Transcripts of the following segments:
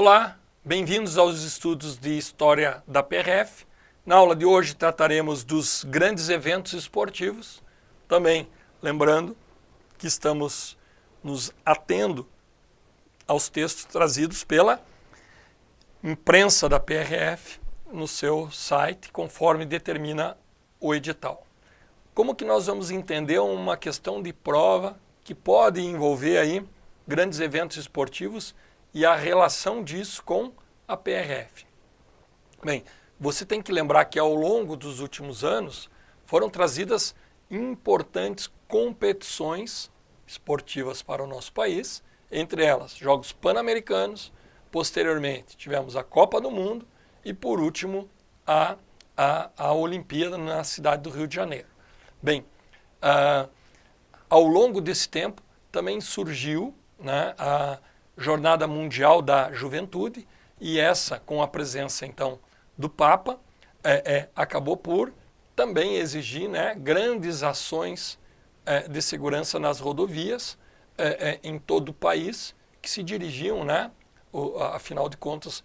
Olá, bem-vindos aos estudos de História da PRF. Na aula de hoje trataremos dos grandes eventos esportivos. Também lembrando que estamos nos atendo aos textos trazidos pela imprensa da PRF no seu site, conforme determina o edital. Como que nós vamos entender uma questão de prova que pode envolver aí grandes eventos esportivos e a relação disso com a PRF? Bem, você tem que lembrar que ao longo dos últimos anos foram trazidas importantes competições esportivas para o nosso país, entre elas Jogos Pan-Americanos, posteriormente tivemos a Copa do Mundo e por último a Olimpíada na cidade do Rio de Janeiro. Bem, ao longo desse tempo também surgiu, né, a Jornada Mundial da Juventude, e essa, com a presença então do Papa, acabou por também exigir, né, grandes ações de segurança nas rodovias em todo o país, que se dirigiam, né, afinal de contas,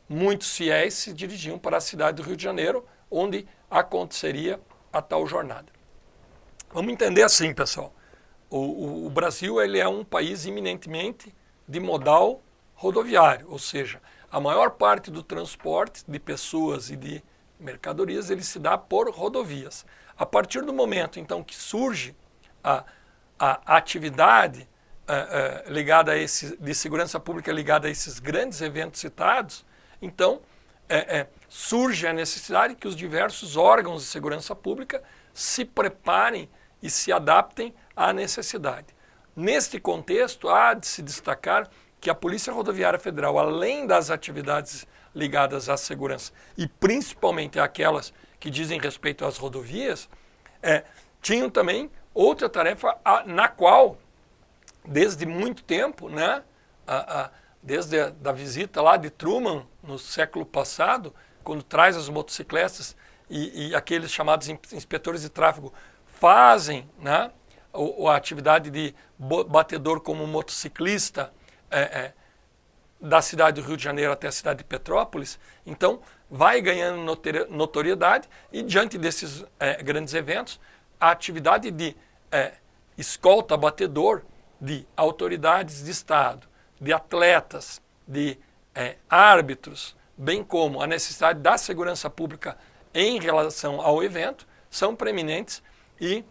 muitos fiéis se dirigiam para a cidade do Rio de Janeiro, onde aconteceria a tal jornada. Vamos entender assim, pessoal. O Brasil ele é um país eminentemente de modal rodoviário, ou seja, a maior parte do transporte de pessoas e de mercadorias ele se dá por rodovias. A partir do momento então que surge a atividade ligada a de segurança pública ligada a esses grandes eventos citados, então surge a necessidade que os diversos órgãos de segurança pública se preparem e se adaptem à necessidade. Neste contexto, há de se destacar que a Polícia Rodoviária Federal, além das atividades ligadas à segurança, e principalmente aquelas que dizem respeito às rodovias, tinham também outra tarefa na qual, desde muito tempo, né, desde a visita lá de Truman no século passado, quando traz as motocicletas e aqueles chamados inspetores de tráfego fazem, né, a atividade de batedor como motociclista da cidade do Rio de Janeiro até a cidade de Petrópolis, então vai ganhando notoriedade e diante desses grandes eventos, a atividade de escolta batedor de autoridades de Estado, de atletas, de árbitros, bem como a necessidade da segurança pública em relação ao evento, são preeminentes e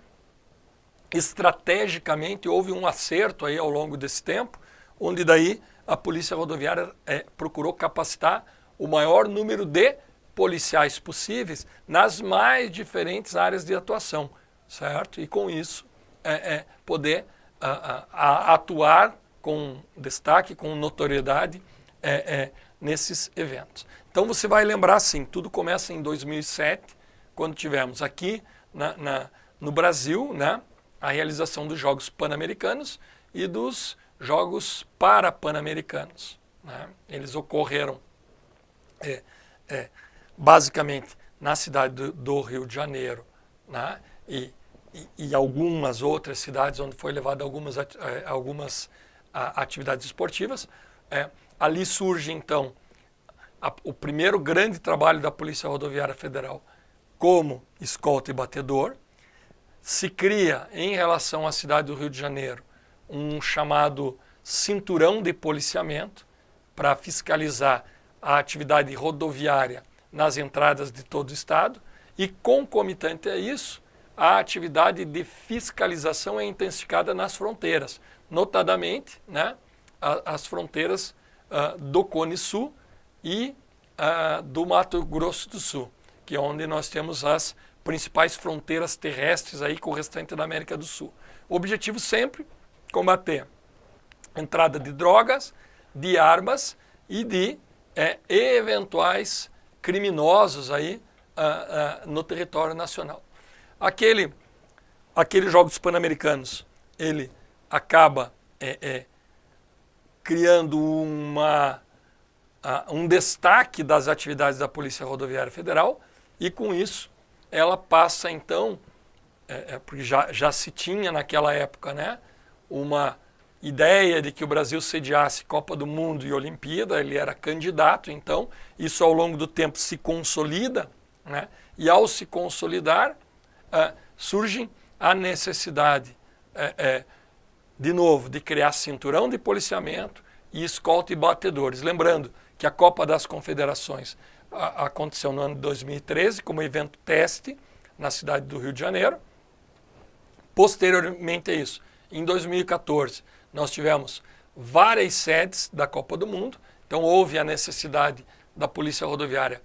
estrategicamente houve um acerto aí ao longo desse tempo, onde daí a Polícia Rodoviária procurou capacitar o maior número de policiais possíveis nas mais diferentes áreas de atuação, certo? E com isso poder atuar com destaque, com notoriedade nesses eventos. Então você vai lembrar assim, tudo começa em 2007, quando tivemos aqui no Brasil, né, a realização dos Jogos Pan-Americanos e dos Jogos Parapan-Americanos, né? Eles ocorreram basicamente na cidade do Rio de Janeiro, né? E algumas outras cidades onde foi levada algumas atividades esportivas. Ali surge então o primeiro grande trabalho da Polícia Rodoviária Federal como escolta e batedor. Se cria, em relação à cidade do Rio de Janeiro, um chamado cinturão de policiamento para fiscalizar a atividade rodoviária nas entradas de todo o estado e, concomitante a isso, a atividade de fiscalização é intensificada nas fronteiras, notadamente, né, as fronteiras do Cone Sul e do Mato Grosso do Sul, que é onde nós temos as principais fronteiras terrestres aí com o restante da América do Sul. O objetivo sempre combater a entrada de drogas, de armas e de eventuais criminosos aí no território nacional. Aqueles Jogos Pan-Americanos, ele acaba criando um destaque das atividades da Polícia Rodoviária Federal e com isso ela passa então, porque já se tinha naquela época, né, uma ideia de que o Brasil sediasse Copa do Mundo e Olimpíada, ele era candidato, então isso ao longo do tempo se consolida, né? E ao se consolidar, surge a necessidade, de novo, de criar cinturão de policiamento e escolta e batedores. Lembrando que a Copa das Confederações aconteceu no ano de 2013 como evento teste na cidade do Rio de Janeiro. Posteriormente a isso, em 2014, nós tivemos várias sedes da Copa do Mundo, então houve a necessidade da Polícia Rodoviária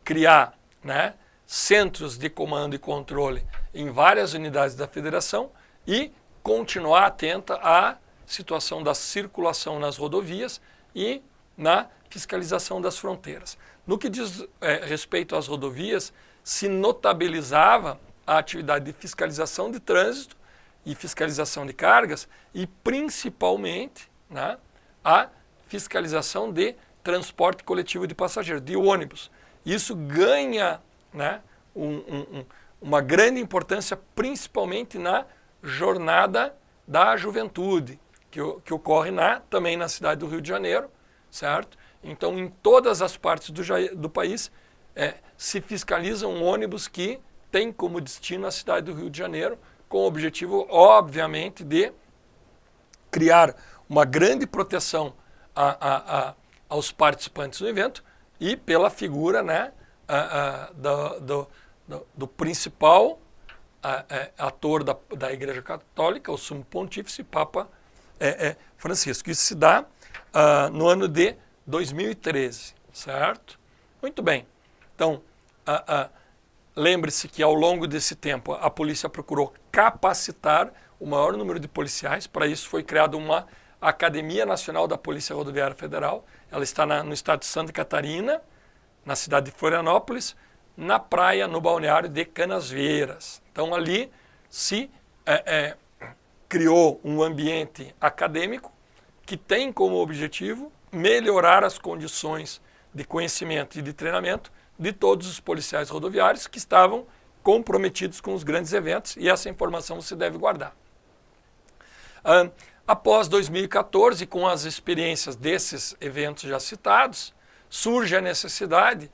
criar, né, centros de comando e controle em várias unidades da federação e continuar atenta à situação da circulação nas rodovias e na fiscalização das fronteiras. No que diz respeito às rodovias, se notabilizava a atividade de fiscalização de trânsito e fiscalização de cargas e, principalmente, né, a fiscalização de transporte coletivo de passageiros, de ônibus. Isso ganha, né, uma grande importância, principalmente na jornada da juventude, que ocorre também na cidade do Rio de Janeiro, certo? Então, em todas as partes do país, se fiscalizam ônibus que têm como destino a cidade do Rio de Janeiro, com o objetivo, obviamente, de criar uma grande proteção aos participantes do evento e pela figura, né, do principal ator da Igreja Católica, o Sumo Pontífice Papa Francisco. Isso se dá no ano de 2013, certo? Muito bem. Então, lembre-se que ao longo desse tempo a polícia procurou capacitar o maior número de policiais. Para isso foi criada uma Academia Nacional da Polícia Rodoviária Federal. Ela está no estado de Santa Catarina, na cidade de Florianópolis, na praia, no balneário de Canasvieiras. Então ali se criou um ambiente acadêmico que tem como objetivo melhorar as condições de conhecimento e de treinamento de todos os policiais rodoviários que estavam comprometidos com os grandes eventos, e essa informação você deve guardar. Após 2014, com as experiências desses eventos já citados, surge a necessidade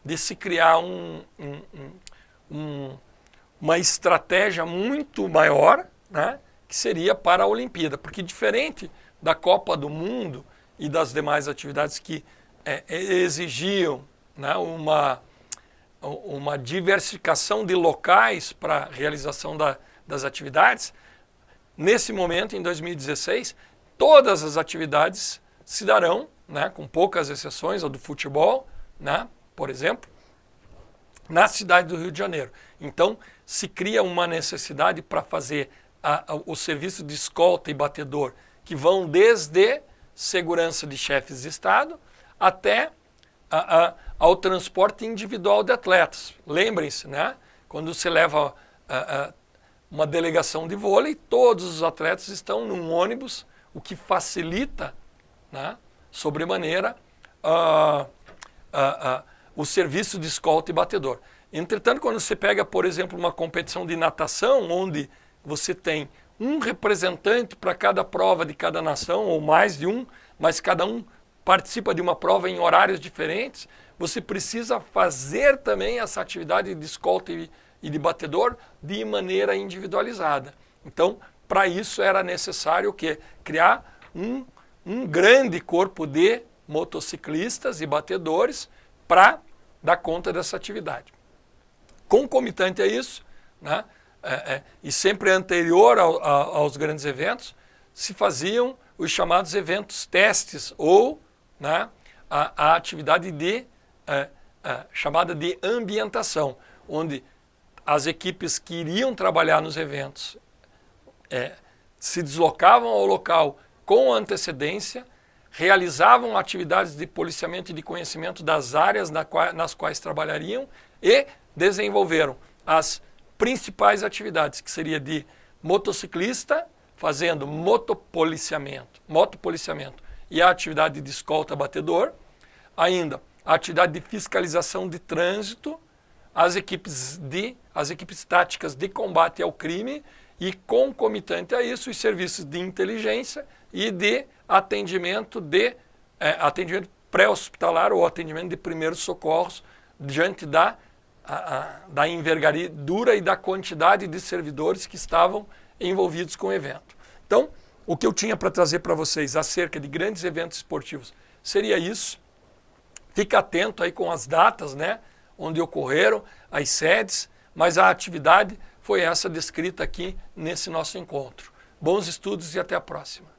de se criar uma estratégia muito maior, né, que seria para a Olimpíada, porque diferente da Copa do Mundo e das demais atividades que exigiam, né, uma diversificação de locais para a realização das atividades, nesse momento, em 2016, todas as atividades se darão, né, com poucas exceções, a do futebol, né, por exemplo, na cidade do Rio de Janeiro. Então, se cria uma necessidade para fazer o serviço de escolta e batedor, que vão desde segurança de chefes de Estado até ao transporte individual de atletas. Lembrem-se, né? Quando você leva uma delegação de vôlei, todos os atletas estão num ônibus, o que facilita, né, sobremaneira o serviço de escolta e batedor. Entretanto, quando você pega, por exemplo, uma competição de natação, onde você tem um representante para cada prova de cada nação, ou mais de um, mas cada um participa de uma prova em horários diferentes, você precisa fazer também essa atividade de escolta e de batedor de maneira individualizada. Então, para isso era necessário criar um grande corpo de motociclistas e batedores para dar conta dessa atividade. Concomitante a isso, né, e sempre anterior aos grandes eventos, se faziam os chamados eventos testes, ou, né, a atividade chamada de ambientação, onde as equipes que iriam trabalhar nos eventos se deslocavam ao local com antecedência, realizavam atividades de policiamento e de conhecimento das áreas nas quais trabalhariam e desenvolveram as principais atividades, que seria de motociclista, fazendo motopoliciamento e a atividade de escolta batedor, ainda a atividade de fiscalização de trânsito, as equipes táticas de combate ao crime e concomitante a isso os serviços de inteligência e de atendimento pré-hospitalar ou atendimento de primeiros socorros diante da envergadura e da quantidade de servidores que estavam envolvidos com o evento. Então, o que eu tinha para trazer para vocês acerca de grandes eventos esportivos seria isso. Fica atento aí com as datas, né, onde ocorreram, as sedes, mas a atividade foi essa descrita aqui nesse nosso encontro. Bons estudos e até a próxima.